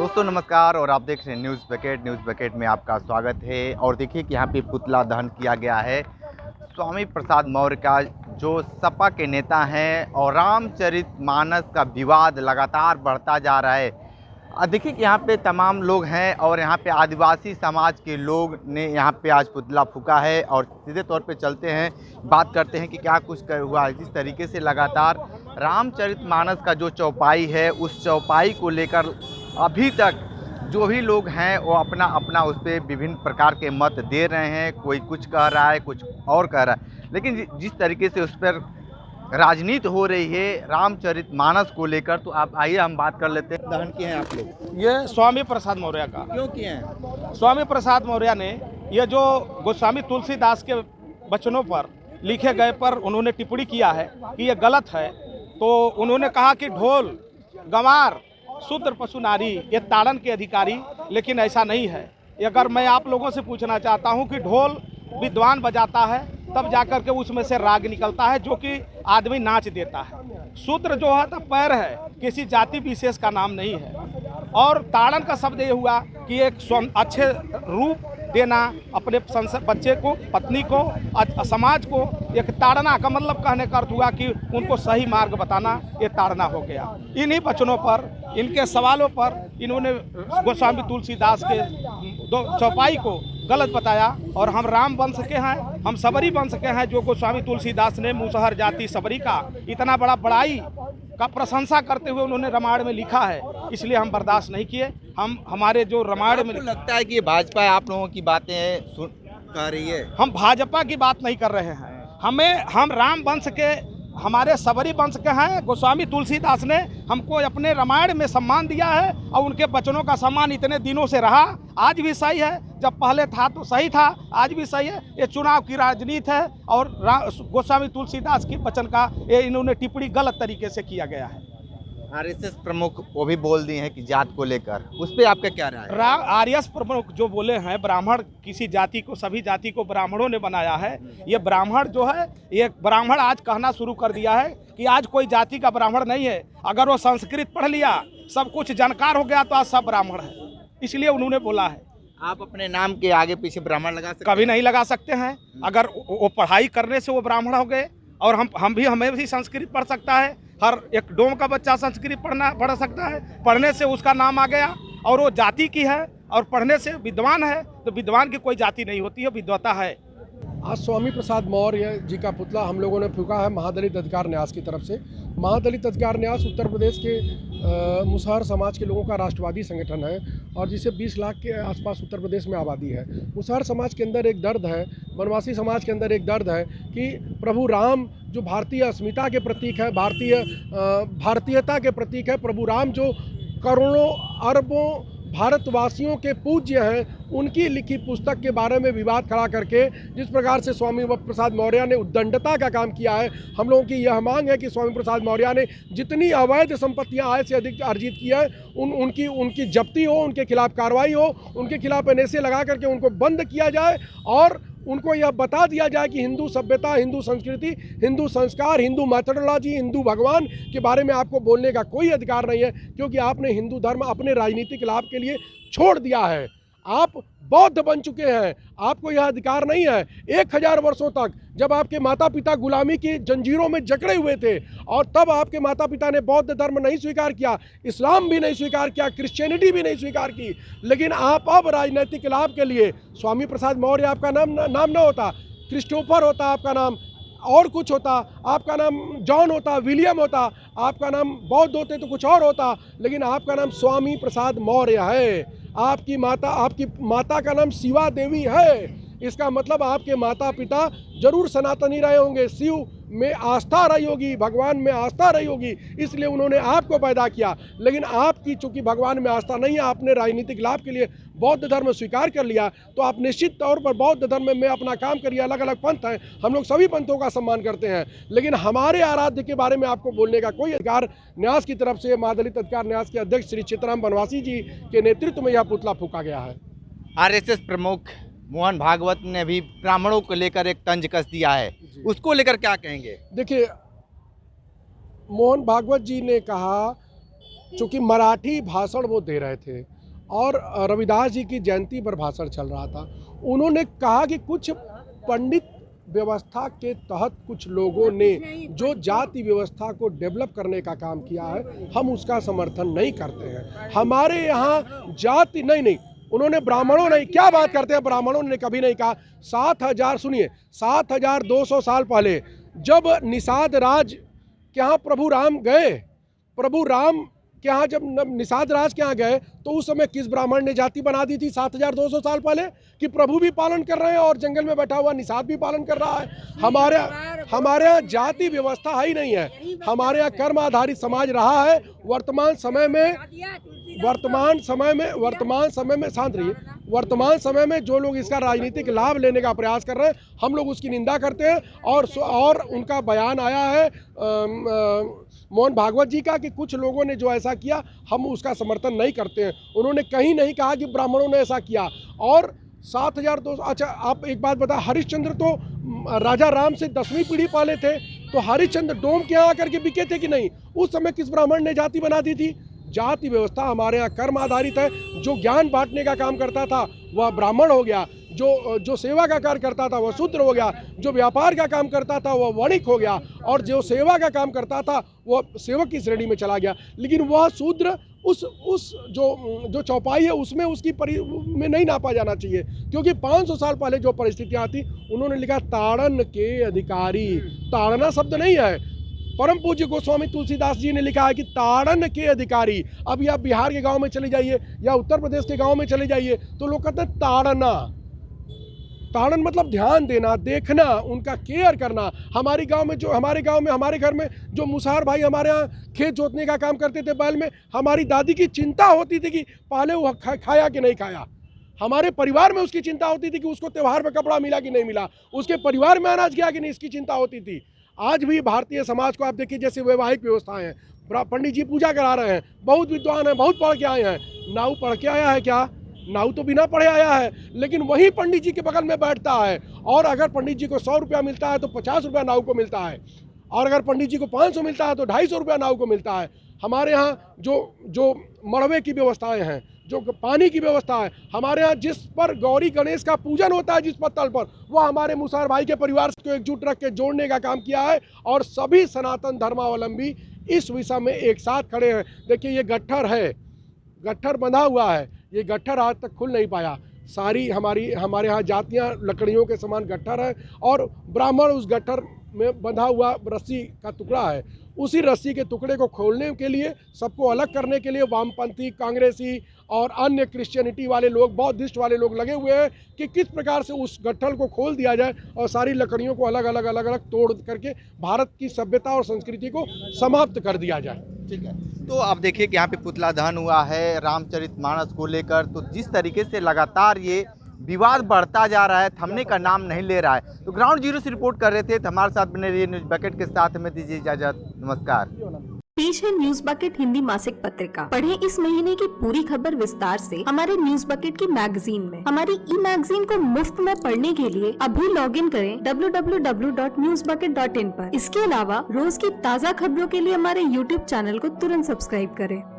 दोस्तों नमस्कार और आप देख रहे हैं न्यूज़ बकेट में आपका स्वागत है। और देखिए कि यहाँ पे पुतला दहन किया गया है स्वामी प्रसाद मौर्य का, जो सपा के नेता हैं। और रामचरितमानस का विवाद लगातार बढ़ता जा रहा है। देखिए कि यहाँ पे तमाम लोग हैं और यहाँ पे आदिवासी समाज के लोग ने यहाँ पे आज पुतला फूका है। और सीधे तौर पे चलते हैं, बात करते हैं कि क्या कुछ हुआ है। जिस तरीके से लगातार रामचरितमानस का जो चौपाई है, उस चौपाई को लेकर अभी तक जो भी लोग हैं वो अपना अपना उस पर विभिन्न प्रकार के मत दे रहे हैं। कोई कुछ कह रहा है, कुछ और कह रहा है, लेकिन जिस तरीके से उस पर राजनीति हो रही है रामचरितमानस को लेकर, तो आप आइए हम बात कर लेते हैं। दहन किए हैं आप लोग? ये स्वामी प्रसाद मौर्य का। क्यों किए हैं? स्वामी प्रसाद मौर्य ने ये जो गोस्वामी तुलसीदास के वचनों पर लिखे गए पर उन्होंने टिप्पणी किया है कि ये गलत है। तो उन्होंने कहा कि ढोल गंवार शूद्र पशु नारी ये ताड़न के अधिकारी, लेकिन ऐसा नहीं है। अगर मैं आप लोगों से पूछना चाहता हूँ कि ढोल विद्वान बजाता है तब जाकर के उसमें से राग निकलता है जो कि आदमी नाच देता है। शूद्र जो है तो पैर है, किसी जाति विशेष का नाम नहीं है। और ताड़न का शब्द ये हुआ कि एक अच्छे रूप देना अपने बच्चे को, पत्नी को, समाज को। एक ताड़ना का मतलब कहने का अर्थ हुआ कि उनको सही मार्ग बताना, ये ताड़ना हो गया। इन्हीं वचनों पर, इनके सवालों पर इन्होंने गोस्वामी तुलसीदास के चौपाई को गलत बताया। और हम राम वंश के हैं, हम सबरी वंश के हैं, जो गोस्वामी तुलसीदास ने मुसहर जाति सबरी का इतना बड़ा बड़ाई का प्रशंसा करते हुए उन्होंने रामायण में लिखा है, इसलिए हम बर्दाश्त नहीं किए। हम हमारे जो रामायण में लगता है कि ये भाजपा आप लोगों की बातें कह रही है। हम भाजपा की बात नहीं कर रहे हैं। हम राम वंश के, हमारे सबरी वंश के हैं। गोस्वामी तुलसीदास ने हमको अपने रामायण में सम्मान दिया है और उनके वचनों का सम्मान इतने दिनों से रहा, आज भी सही है। जब पहले था तो सही था, आज भी सही है। ये चुनाव की राजनीति है और गोस्वामी तुलसीदास के वचन का ये इन्होंने टिप्पणी गलत तरीके से किया गया है। आरएसएस प्रमुख वो भी बोल दिए हैं कि जात को लेकर, उस पर आपका क्या राय है? आरएस प्रमुख जो बोले हैं, ब्राह्मण किसी जाति को, सभी जाति को ब्राह्मणों ने बनाया है। ये ब्राह्मण जो है, ये ब्राह्मण आज कहना शुरू कर दिया है कि आज कोई जाति का ब्राह्मण नहीं है। अगर वो संस्कृत पढ़ लिया, सब कुछ जानकार हो गया, तो आज सब ब्राह्मण है, इसलिए उन्होंने बोला है। आप अपने नाम के आगे पीछे ब्राह्मण लगा सकते? कभी नहीं लगा सकते हैं। अगर वो पढ़ाई करने से वो ब्राह्मण हो गए, और हमें भी संस्कृत पढ़ सकता है। हर एक डोम का बच्चा संस्कृत पढ़ सकता है। पढ़ने से उसका नाम आ गया और वो जाति की है, और पढ़ने से विद्वान है। तो विद्वान की कोई जाति नहीं होती है, विद्वता है। आज स्वामी प्रसाद मौर्य जी का पुतला हम लोगों ने फूका है महादलित अधिकार न्यास की तरफ से। महादलित अधिकार न्यास उत्तर प्रदेश के मुसहर समाज के लोगों का राष्ट्रवादी संगठन है, और जिसे 20 लाख के आसपास उत्तर प्रदेश में आबादी है। मुसहर समाज के अंदर एक दर्द है, वनवासी समाज के अंदर एक दर्द है कि प्रभु राम जो भारतीय अस्मिता के प्रतीक है, भारतीयता के प्रतीक है, प्रभु राम जो करोड़ों अरबों भारतवासियों के पूज्य हैं, उनकी लिखी पुस्तक के बारे में विवाद खड़ा करके जिस प्रकार से स्वामी प्रसाद मौर्य ने उद्दंडता का काम किया है, हम लोगों की यह मांग है कि स्वामी प्रसाद मौर्य ने जितनी अवैध संपत्तियां आय से अधिक अर्जित की है, उनकी जब्ती हो, उनके खिलाफ कार्रवाई हो, उनके खिलाफ एनएसए लगा करके उनको बंद किया जाए। और उनको यह बता दिया जाए कि हिंदू सभ्यता, हिंदू संस्कृति, हिंदू संस्कार, हिंदू मैथोडोलॉजी, हिंदू भगवान के बारे में आपको बोलने का कोई अधिकार नहीं है, क्योंकि आपने हिंदू धर्म अपने राजनीतिक लाभ के लिए छोड़ दिया है। आप बौद्ध बन चुके हैं, आपको यह अधिकार नहीं है। 1000 वर्षों तक जब आपके माता पिता गुलामी की जंजीरों में जकड़े हुए थे, और तब आपके माता पिता ने बौद्ध धर्म नहीं स्वीकार किया, इस्लाम भी नहीं स्वीकार किया, क्रिश्चियनिटी भी नहीं स्वीकार की, लेकिन आप अब राजनीतिक लाभ के लिए, स्वामी प्रसाद मौर्य आपका नाम ना होता, क्रिस्टोफर होता आपका नाम, और कुछ होता, आपका नाम जॉन होता, विलियम होता, आपका नाम बौद्ध होते तो कुछ और होता, लेकिन आपका नाम स्वामी प्रसाद मौर्य है। आपकी माता का नाम शिवा देवी है। इसका मतलब आपके माता पिता जरूर सनातनी रहे होंगे, शिव में आस्था रही होगी, भगवान में आस्था रही होगी, इसलिए उन्होंने आपको पैदा किया। लेकिन आपकी चूंकि भगवान में आस्था नहीं है, आपने राजनीतिक लाभ के लिए बौद्ध धर्म स्वीकार कर लिया, तो आप निश्चित तौर पर बौद्ध धर्म में अपना काम करिए। अलग अलग पंथ हैं, हम लोग सभी पंथों का सम्मान करते हैं, लेकिन हमारे आराध्य के बारे में आपको बोलने का कोई अधिकार न्यास की तरफ से महादलित अधिकार न्यास के अध्यक्ष श्री चित्राम बनवासी जी के नेतृत्व में यह पुतला फूका गया है। आरएसएस प्रमुख मोहन भागवत ने भी ब्राह्मणों को लेकर एक तंज कस दिया है, उसको लेकर क्या कहेंगे? देखिए, मोहन भागवत जी ने कहा, चूँकि मराठी भाषण वो दे रहे थे, और रविदास जी की जयंती पर भाषण चल रहा था। उन्होंने कहा कि कुछ पंडित व्यवस्था के तहत कुछ लोगों ने जो जाति व्यवस्था को डेवलप करने का काम किया है, हम उसका समर्थन नहीं करते हैं। हमारे यहाँ जाति नहीं, उन्होंने ब्राह्मणों नहीं, क्या बात करते हैं, ब्राह्मणों ने कभी नहीं कहा। 7,200 साल पहले जब निषाद राज के यहाँ प्रभु राम गए, प्रभु राम के यहाँ जब निषाद राज के यहाँ गए तो उस समय किस ब्राह्मण ने जाति बना दी थी 7,200 साल पहले, कि प्रभु भी पालन कर रहे हैं और जंगल में बैठा हुआ निषाद भी पालन कर रहा है। हमारे यहाँ जाति व्यवस्था है ही नहीं है। हमारे यहाँ कर्म आधारित समाज रहा है। वर्तमान समय में जो लोग इसका राजनीतिक लाभ लेने का प्रयास कर रहे हैं, हम लोग उसकी निंदा करते हैं। और उनका बयान आया है मोहन भागवत जी का कि कुछ लोगों ने जो ऐसा किया, हम उसका समर्थन नहीं करते हैं। उन्होंने कहीं नहीं कहा कि ब्राह्मणों ने ऐसा किया। और 7,200, अच्छा आप एक बात बता, हरिश्चंद्र तो राजा राम से 10वीं पीढ़ी पहले थे, तो हरिश्चंद्र डोम के यहाँ आकर के बिके थे कि नहीं? उस समय किस ब्राह्मण ने जाति बना दी थी? जाति व्यवस्था हमारे यहाँ कर्म आधारित है। जो ज्ञान बांटने का काम करता था वह ब्राह्मण हो गया, जो सेवा का कार्य करता था वह शूद्र हो गया, जो व्यापार का काम करता था वह वणिक हो गया, और जो सेवा का काम करता था वह सेवक की श्रेणी में चला गया। लेकिन वह शूद्र उस जो चौपाई है उसमें उसकी में नहीं नापा जाना चाहिए, क्योंकि 500 साल पहले जो परिस्थितियाँ थी, उन्होंने लिखा ताड़न के अधिकारी। ताड़ना शब्द नहीं है, परम पूज्य गोस्वामी तुलसीदास जी ने लिखा है कि ताड़न के अधिकारी। अब आप बिहार के गांव में चले जाइए या उत्तर प्रदेश के गांव में चले जाइए तो लोग कहते हैं ताड़ना। ताड़न मतलब ध्यान देना, देखना, उनका केयर करना। हमारे घर में जो मुसहर भाई हमारे यहाँ खेत जोतने का काम करते थे बैल में, हमारी दादी की चिंता होती थी कि पहले वो खाया कि नहीं खाया। हमारे परिवार में उसकी चिंता होती थी कि उसको त्योहार में कपड़ा मिला कि नहीं मिला, उसके परिवार में अनाज गया कि नहीं, इसकी चिंता होती थी। आज भी भारतीय समाज को आप देखिए, जैसे वैवाहिक व्यवस्थाएं हैं, पंडित जी पूजा करा रहे हैं, बहुत विद्वान हैं, बहुत पढ़ के आए हैं। नाऊ पढ़ के आया है क्या? नाऊ तो बिना पढ़े आया है, लेकिन वही पंडित जी के बगल में बैठता है। और अगर पंडित जी को 100 रुपया मिलता है तो 50 रुपया नाऊ को मिलता है, और अगर पंडित जी को 500 मिलता है तो 250 रुपया नाऊ को मिलता है। हमारे यहाँ जो मड़वे की व्यवस्थाएं हैं, जो पानी की व्यवस्था है, हमारे यहाँ जिस पर गौरी गणेश का पूजन होता है जिस पत्तल पर, वह हमारे मुसहर भाई के परिवार को एकजुट रख के जोड़ने का काम किया है। और सभी सनातन धर्मावलंबी इस विषय में एक साथ खड़े हैं। देखिए ये गट्ठर है, गट्ठर बंधा हुआ है, ये गट्ठर आज तक खुल नहीं पाया। सारी हमारे यहाँ जातियाँ लकड़ियों के समान गट्ठर है, और ब्राह्मण उस गट्ठर में बंधा हुआ रस्सी का टुकड़ा है। उसी रस्सी के टुकड़े को खोलने के लिए, सबको अलग करने के लिए वामपंथी, कांग्रेसी और अन्य क्रिश्चियनिटी वाले लोग, बौद्धिस्ट वाले लोग लगे हुए हैं कि किस प्रकार से उस गट्ठल को खोल दिया जाए और सारी लकड़ियों को अलग अलग तोड़ करके भारत की सभ्यता और संस्कृति को समाप्त कर दिया जाए। ठीक है, तो आप देखिए कि यहाँ पे पुतला दहन हुआ है रामचरितमानस को लेकर, तो जिस तरीके से लगातार ये विवाद बढ़ता जा रहा है, थमने का नाम नहीं ले रहा है। तो ग्राउंड जीरो से रिपोर्ट कर रहे थे, तो हमारे साथ बने रहिए न्यूज़ बकेट के साथ। हमें दीजिए इजाजत, नमस्कार। पेश है न्यूज़ बकेट हिंदी मासिक पत्रिका। पढ़ें इस महीने की पूरी खबर विस्तार से हमारे न्यूज़ बकेट की मैगजीन में। हमारी ई मैगजीन को मुफ्त में पढ़ने के लिए अभी लॉगिन करें www.newsbucket.in पर। इसके अलावा रोज की ताज़ा खबरों के लिए हमारे YouTube चैनल को तुरंत सब्सक्राइब करें।